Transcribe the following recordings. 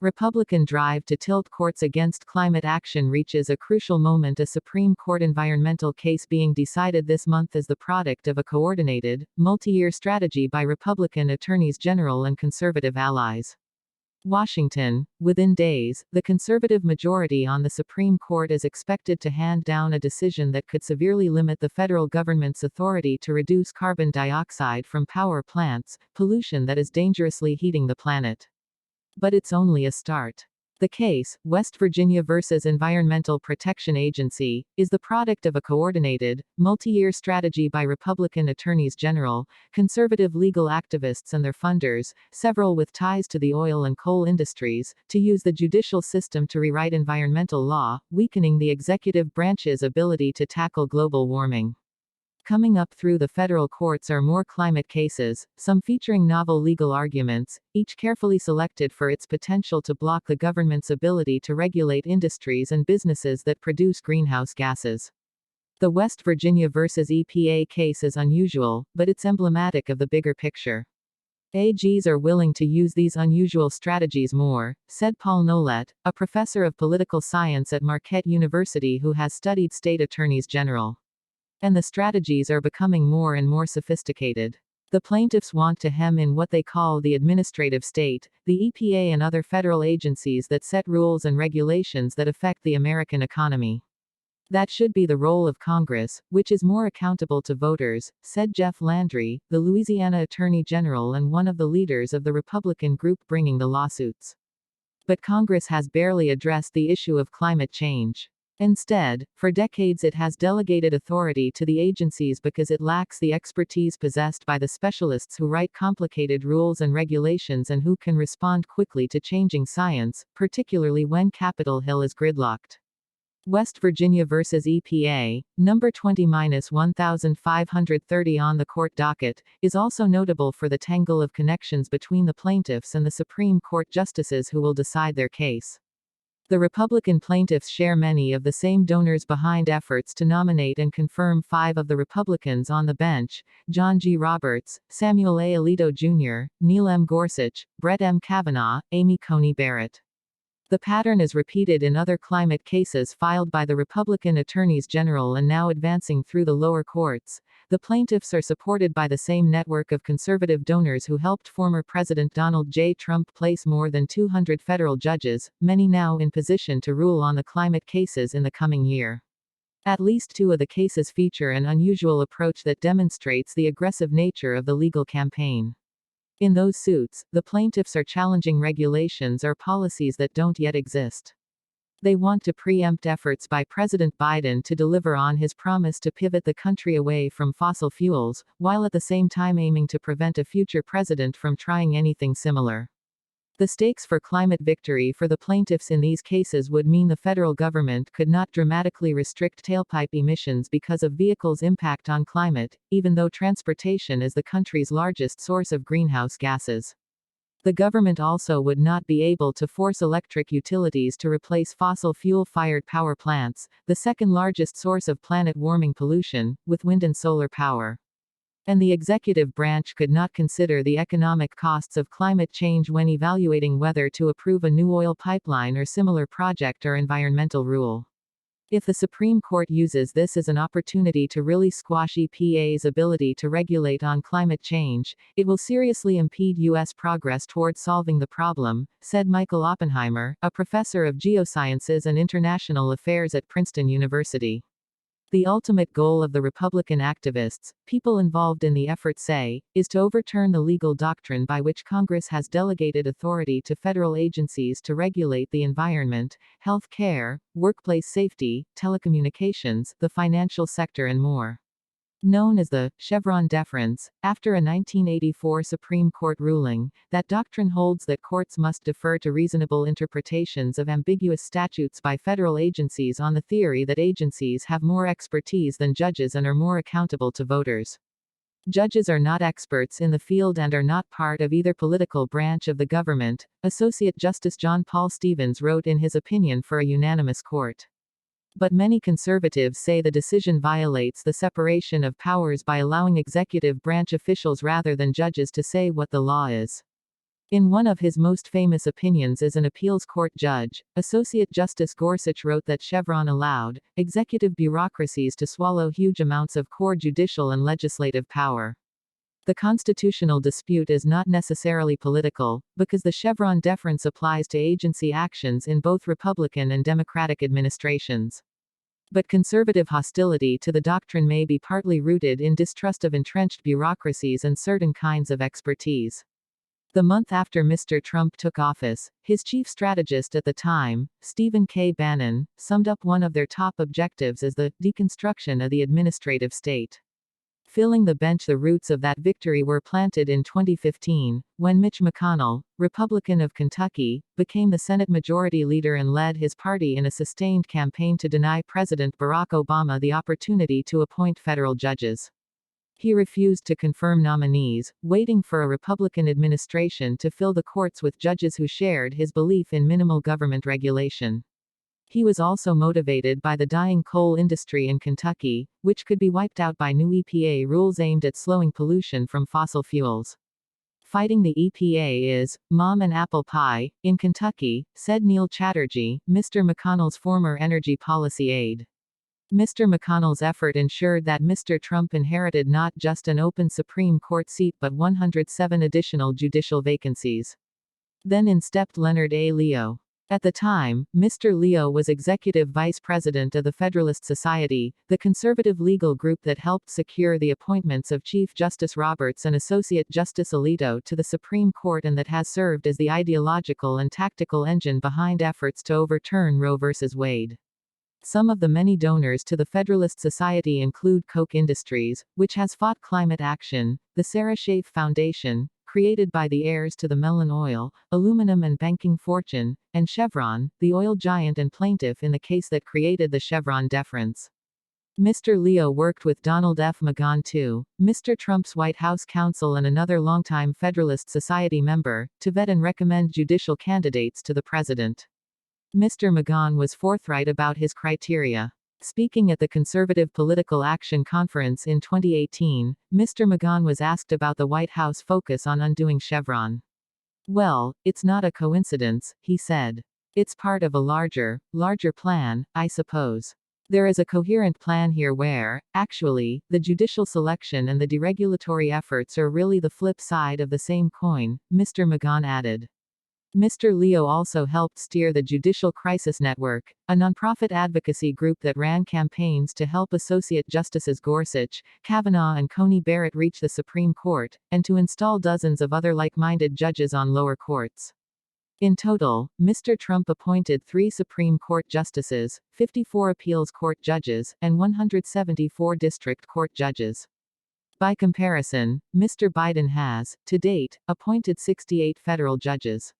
Republican drive to tilt courts against climate action reaches a crucial moment. A Supreme Court environmental case being decided this month is the product of a coordinated, multi-year strategy by Republican attorneys general and conservative allies. Washington. Within days, the conservative majority on the Supreme Court is expected to hand down a decision that could severely limit the federal government's authority to reduce carbon dioxide from power plants, pollution that is dangerously heating the planet. But it's only a start. The case, West Virginia versus Environmental Protection Agency, is the product of a coordinated, multi-year strategy by Republican attorneys general, conservative legal activists and their funders, several with ties to the oil and coal industries, to use the judicial system to rewrite environmental law, weakening the executive branch's ability to tackle global warming. Coming up through the federal courts are more climate cases, some featuring novel legal arguments, each carefully selected for its potential to block the government's ability to regulate industries and businesses that produce greenhouse gases. The West Virginia versus EPA case is unusual, but it's emblematic of the bigger picture. AGs are willing to use these unusual strategies more, said Paul Nolet, a professor of political science at Marquette University who has studied state attorneys general. And the strategies are becoming more and more sophisticated. The plaintiffs want to hem in what they call the administrative state, the EPA and other federal agencies that set rules and regulations that affect the American economy. That should be the role of Congress, which is more accountable to voters, said Jeff Landry, the Louisiana Attorney General and one of the leaders of the Republican group bringing the lawsuits. But Congress has barely addressed the issue of climate change. Instead, for decades it has delegated authority to the agencies because it lacks the expertise possessed by the specialists who write complicated rules and regulations and who can respond quickly to changing science, particularly when Capitol Hill is gridlocked. West Virginia versus EPA, number 20-1530 on the court docket, is also notable for the tangle of connections between the plaintiffs and the Supreme Court justices who will decide their case. The Republican plaintiffs share many of the same donors behind efforts to nominate and confirm 5 of the Republicans on the bench: John G. Roberts, Samuel A. Alito Jr., Neil M. Gorsuch, Brett M. Kavanaugh, Amy Coney Barrett. The pattern is repeated in other climate cases filed by the Republican attorneys general and now advancing through the lower courts. The plaintiffs are supported by the same network of conservative donors who helped former President Donald J. Trump place more than 200 federal judges, many now in position to rule on the climate cases in the coming year. At least 2 of the cases feature an unusual approach that demonstrates the aggressive nature of the legal campaign. In those suits, the plaintiffs are challenging regulations or policies that don't yet exist. They want to preempt efforts by President Biden to deliver on his promise to pivot the country away from fossil fuels, while at the same time aiming to prevent a future president from trying anything similar. The stakes for climate victory for the plaintiffs in these cases would mean the federal government could not dramatically restrict tailpipe emissions because of vehicles' impact on climate, even though transportation is the country's largest source of greenhouse gases. The government also would not be able to force electric utilities to replace fossil fuel-fired power plants, the second largest source of planet-warming pollution, with wind and solar power. And the executive branch could not consider the economic costs of climate change when evaluating whether to approve a new oil pipeline or similar project or environmental rule. If the Supreme Court uses this as an opportunity to really squash EPA's ability to regulate on climate change, it will seriously impede U.S. progress toward solving the problem, said Michael Oppenheimer, a professor of geosciences and international affairs at Princeton University. The ultimate goal of the Republican activists, people involved in the effort say, is to overturn the legal doctrine by which Congress has delegated authority to federal agencies to regulate the environment, health care, workplace safety, telecommunications, the financial sector and more. Known as the Chevron deference, after a 1984 Supreme Court ruling, that doctrine holds that courts must defer to reasonable interpretations of ambiguous statutes by federal agencies on the theory that agencies have more expertise than judges and are more accountable to voters. Judges are not experts in the field and are not part of either political branch of the government, Associate Justice John Paul Stevens wrote in his opinion for a unanimous court. But many conservatives say the decision violates the separation of powers by allowing executive branch officials rather than judges to say what the law is. In one of his most famous opinions as an appeals court judge, Associate Justice Gorsuch wrote that Chevron allowed executive bureaucracies to swallow huge amounts of core judicial and legislative power. The constitutional dispute is not necessarily political, because the Chevron deference applies to agency actions in both Republican and Democratic administrations. But conservative hostility to the doctrine may be partly rooted in distrust of entrenched bureaucracies and certain kinds of expertise. The month after Mr. Trump took office, his chief strategist at the time, Stephen K. Bannon, summed up one of their top objectives as the deconstruction of the administrative state. Filling the bench, the roots of that victory were planted in 2015, when Mitch McConnell, Republican of Kentucky, became the Senate Majority Leader and led his party in a sustained campaign to deny President Barack Obama the opportunity to appoint federal judges. He refused to confirm nominees, waiting for a Republican administration to fill the courts with judges who shared his belief in minimal government regulation. He was also motivated by the dying coal industry in Kentucky, which could be wiped out by new EPA rules aimed at slowing pollution from fossil fuels. Fighting the EPA is mom and apple pie in Kentucky, said Neil Chatterjee, Mr. McConnell's former energy policy aide. Mr. McConnell's effort ensured that Mr. Trump inherited not just an open Supreme Court seat but 107 additional judicial vacancies. Then in stepped Leonard A. Leo. At the time, Mr. Leo was executive vice president of the Federalist Society, the conservative legal group that helped secure the appointments of Chief Justice Roberts and Associate Justice Alito to the Supreme Court, and that has served as the ideological and tactical engine behind efforts to overturn Roe v. Wade. Some of the many donors to the Federalist Society include Koch Industries, which has fought climate action, the Sarah Schaeff Foundation, created by the heirs to the Mellon oil, aluminum and banking fortune, and Chevron, the oil giant and plaintiff in the case that created the Chevron deference. Mr. Leo worked with Donald F. McGahn too, Mr. Trump's White House counsel and another longtime Federalist Society member, to vet and recommend judicial candidates to the president. Mr. McGahn was forthright about his criteria. Speaking at the Conservative Political Action Conference in 2018, Mr. McGahn was asked about the White House focus on undoing Chevron. "Well, it's not a coincidence," he said. "It's part of a larger plan, I suppose. There is a coherent plan here where, actually, the judicial selection and the deregulatory efforts are really the flip side of the same coin," Mr. McGahn added. Mr. Leo also helped steer the Judicial Crisis Network, a nonprofit advocacy group that ran campaigns to help Associate Justices Gorsuch, Kavanaugh and Coney Barrett reach the Supreme Court, and to install dozens of other like-minded judges on lower courts. In total, Mr. Trump appointed 3 Supreme Court justices, 54 appeals court judges, and 174 district court judges. By comparison, Mr. Biden has, to date, appointed 68 federal judges.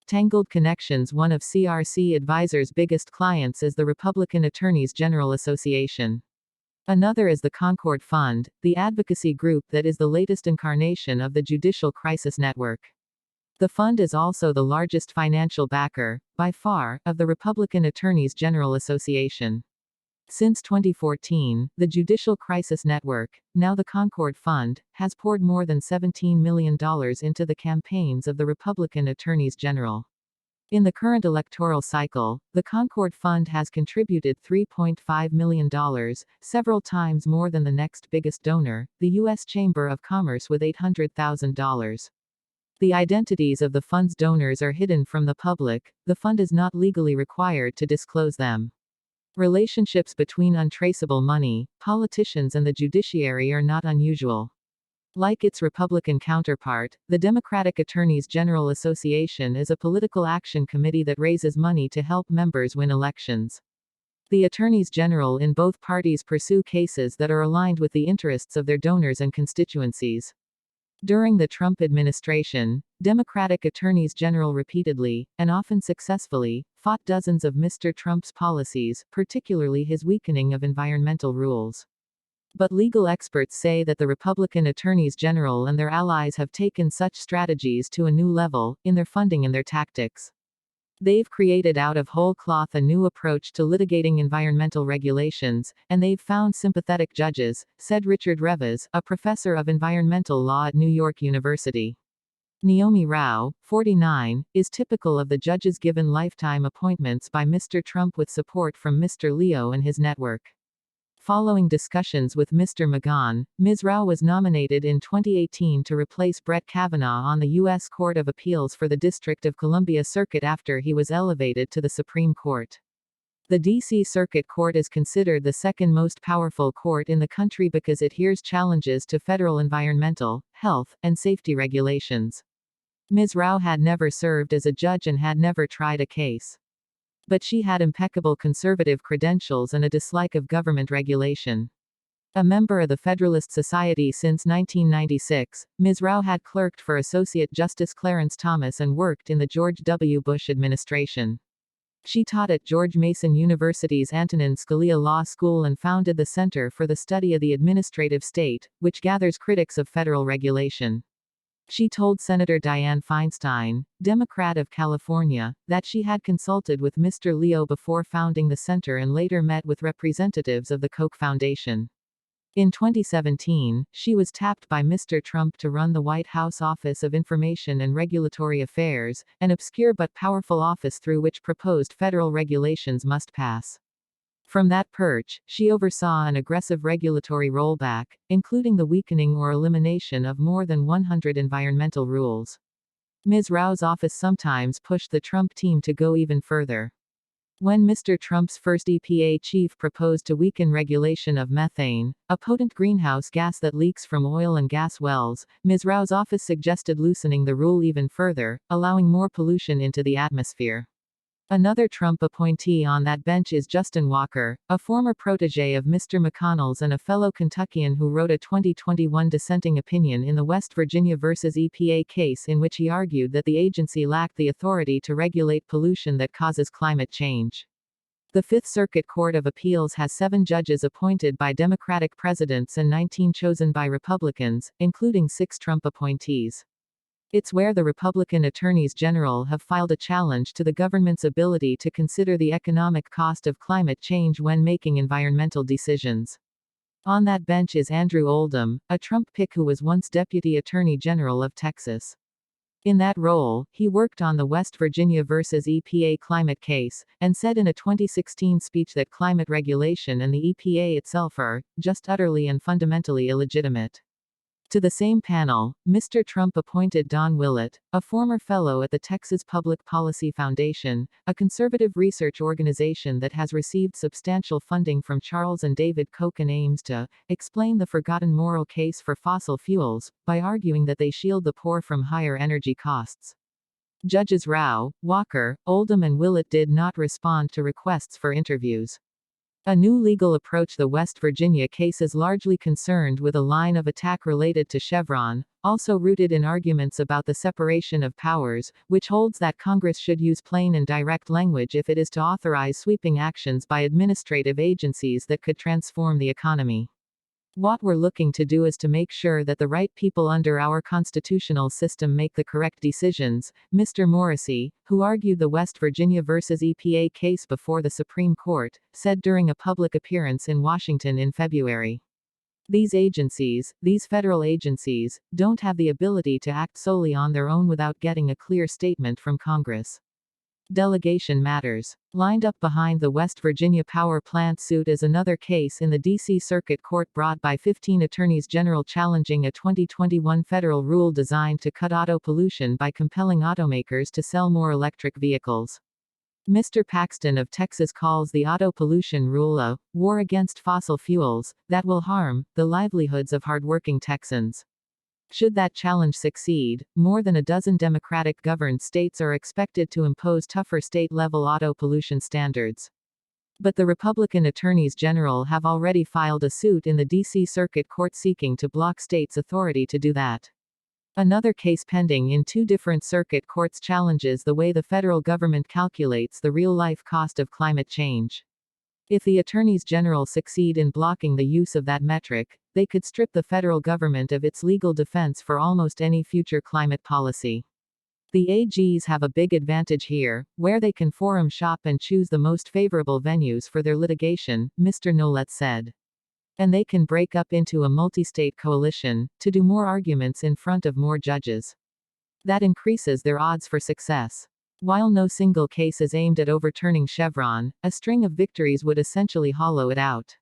Tangled Connections. One of CRC Advisor's biggest clients is the Republican Attorneys General Association. Another is the Concord Fund, the advocacy group that is the latest incarnation of the Judicial Crisis Network. The fund is also the largest financial backer, by far, of the Republican Attorneys General Association. Since 2014, the Judicial Crisis Network, now the Concord Fund, has poured more than $17 million into the campaigns of the Republican Attorneys General. In the current electoral cycle, the Concord Fund has contributed $3.5 million, several times more than the next biggest donor, the U.S. Chamber of Commerce, with $800,000. The identities of the fund's donors are hidden from the public. The fund is not legally required to disclose them. Relationships between untraceable money, politicians and the judiciary are not unusual. Like its Republican counterpart, the Democratic Attorneys General Association is a political action committee that raises money to help members win elections. The attorneys general in both parties pursue cases that are aligned with the interests of their donors and constituencies. During the Trump administration, Democratic attorneys general repeatedly, and often successfully, fought dozens of Mr. Trump's policies, particularly his weakening of environmental rules. But legal experts say that the Republican attorneys general and their allies have taken such strategies to a new level, in their funding and their tactics. They've created out of whole cloth a new approach to litigating environmental regulations, and they've found sympathetic judges, said Richard Revas, a professor of environmental law at New York University. Naomi Rao, 49, is typical of the judges given lifetime appointments by Mr. Trump with support from Mr. Leo and his network. Following discussions with Mr. McGahn, Ms. Rao was nominated in 2018 to replace Brett Kavanaugh on the U.S. Court of Appeals for the District of Columbia Circuit after he was elevated to the Supreme Court. The D.C. Circuit Court is considered the second most powerful court in the country because it hears challenges to federal environmental, health, and safety regulations. Ms. Rao had never served as a judge and had never tried a case. But she had impeccable conservative credentials and a dislike of government regulation. A member of the Federalist Society since 1996, Ms. Rao had clerked for Associate Justice Clarence Thomas and worked in the George W. Bush administration. She taught at George Mason University's Antonin Scalia Law School and founded the Center for the Study of the Administrative State, which gathers critics of federal regulation. She told Senator Dianne Feinstein, Democrat of California, that she had consulted with Mr. Leo before founding the center and later met with representatives of the Koch Foundation. In 2017, she was tapped by Mr. Trump to run the White House Office of Information and Regulatory Affairs, an obscure but powerful office through which proposed federal regulations must pass. From that perch, she oversaw an aggressive regulatory rollback, including the weakening or elimination of more than 100 environmental rules. Ms. Rao's office sometimes pushed the Trump team to go even further. When Mr. Trump's first EPA chief proposed to weaken regulation of methane, a potent greenhouse gas that leaks from oil and gas wells, Ms. Rao's office suggested loosening the rule even further, allowing more pollution into the atmosphere. Another Trump appointee on that bench is Justin Walker, a former protege of Mr. McConnell's and a fellow Kentuckian who wrote a 2021 dissenting opinion in the West Virginia versus EPA case in which he argued that the agency lacked the authority to regulate pollution that causes climate change. The Fifth Circuit Court of Appeals has 7 judges appointed by Democratic presidents and 19 chosen by Republicans, including 6 Trump appointees. It's where the Republican attorneys general have filed a challenge to the government's ability to consider the economic cost of climate change when making environmental decisions. On that bench is Andrew Oldham, a Trump pick who was once Deputy Attorney General of Texas. In that role, he worked on the West Virginia versus EPA climate case, and said in a 2016 speech that climate regulation and the EPA itself are just utterly and fundamentally illegitimate. To the same panel, Mr. Trump appointed Don Willett, a former fellow at the Texas Public Policy Foundation, a conservative research organization that has received substantial funding from Charles and David Koch and aims to explain the forgotten moral case for fossil fuels, by arguing that they shield the poor from higher energy costs. Judges Rao, Walker, Oldham and Willett did not respond to requests for interviews. A new legal approach. The West Virginia case is largely concerned with a line of attack related to Chevron, also rooted in arguments about the separation of powers, which holds that Congress should use plain and direct language if it is to authorize sweeping actions by administrative agencies that could transform the economy. What we're looking to do is to make sure that the right people under our constitutional system make the correct decisions, Mr. Morrissey, who argued the West Virginia versus EPA case before the Supreme Court, said during a public appearance in Washington in February. These federal agencies, don't have the ability to act solely on their own without getting a clear statement from Congress. Delegation matters. Lined up behind the West Virginia power plant suit is another case in the D.C. Circuit Court brought by 15 attorneys general challenging a 2021 federal rule designed to cut auto pollution by compelling automakers to sell more electric vehicles. Mr. Paxton of Texas calls the auto pollution rule a war against fossil fuels that will harm the livelihoods of hardworking Texans. Should that challenge succeed, more than a dozen Democratic-governed states are expected to impose tougher state-level auto pollution standards. But the Republican attorneys general have already filed a suit in the D.C. Circuit Court seeking to block states' authority to do that. Another case pending in 2 different circuit courts challenges the way the federal government calculates the real-life cost of climate change. If the attorneys general succeed in blocking the use of that metric, they could strip the federal government of its legal defense for almost any future climate policy. The AGs have a big advantage here, where they can forum shop and choose the most favorable venues for their litigation, Mr. Nolet said. And they can break up into a multi-state coalition, to do more arguments in front of more judges. That increases their odds for success. While no single case is aimed at overturning Chevron, a string of victories would essentially hollow it out.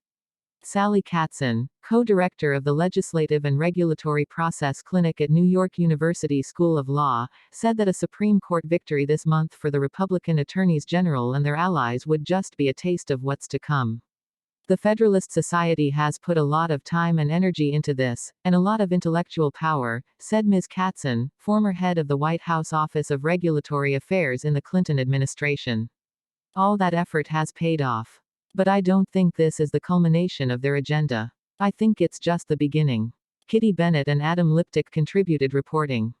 Sally Katzen, co-director of the Legislative and Regulatory Process Clinic at New York University School of Law, said that a Supreme Court victory this month for the Republican attorneys general and their allies would just be a taste of what's to come. The Federalist Society has put a lot of time and energy into this, and a lot of intellectual power, said Ms. Katzen, former head of the White House Office of Regulatory Affairs in the Clinton administration. All that effort has paid off. But I don't think this is the culmination of their agenda. I think it's just the beginning. Kitty Bennett and Adam Liptick contributed reporting.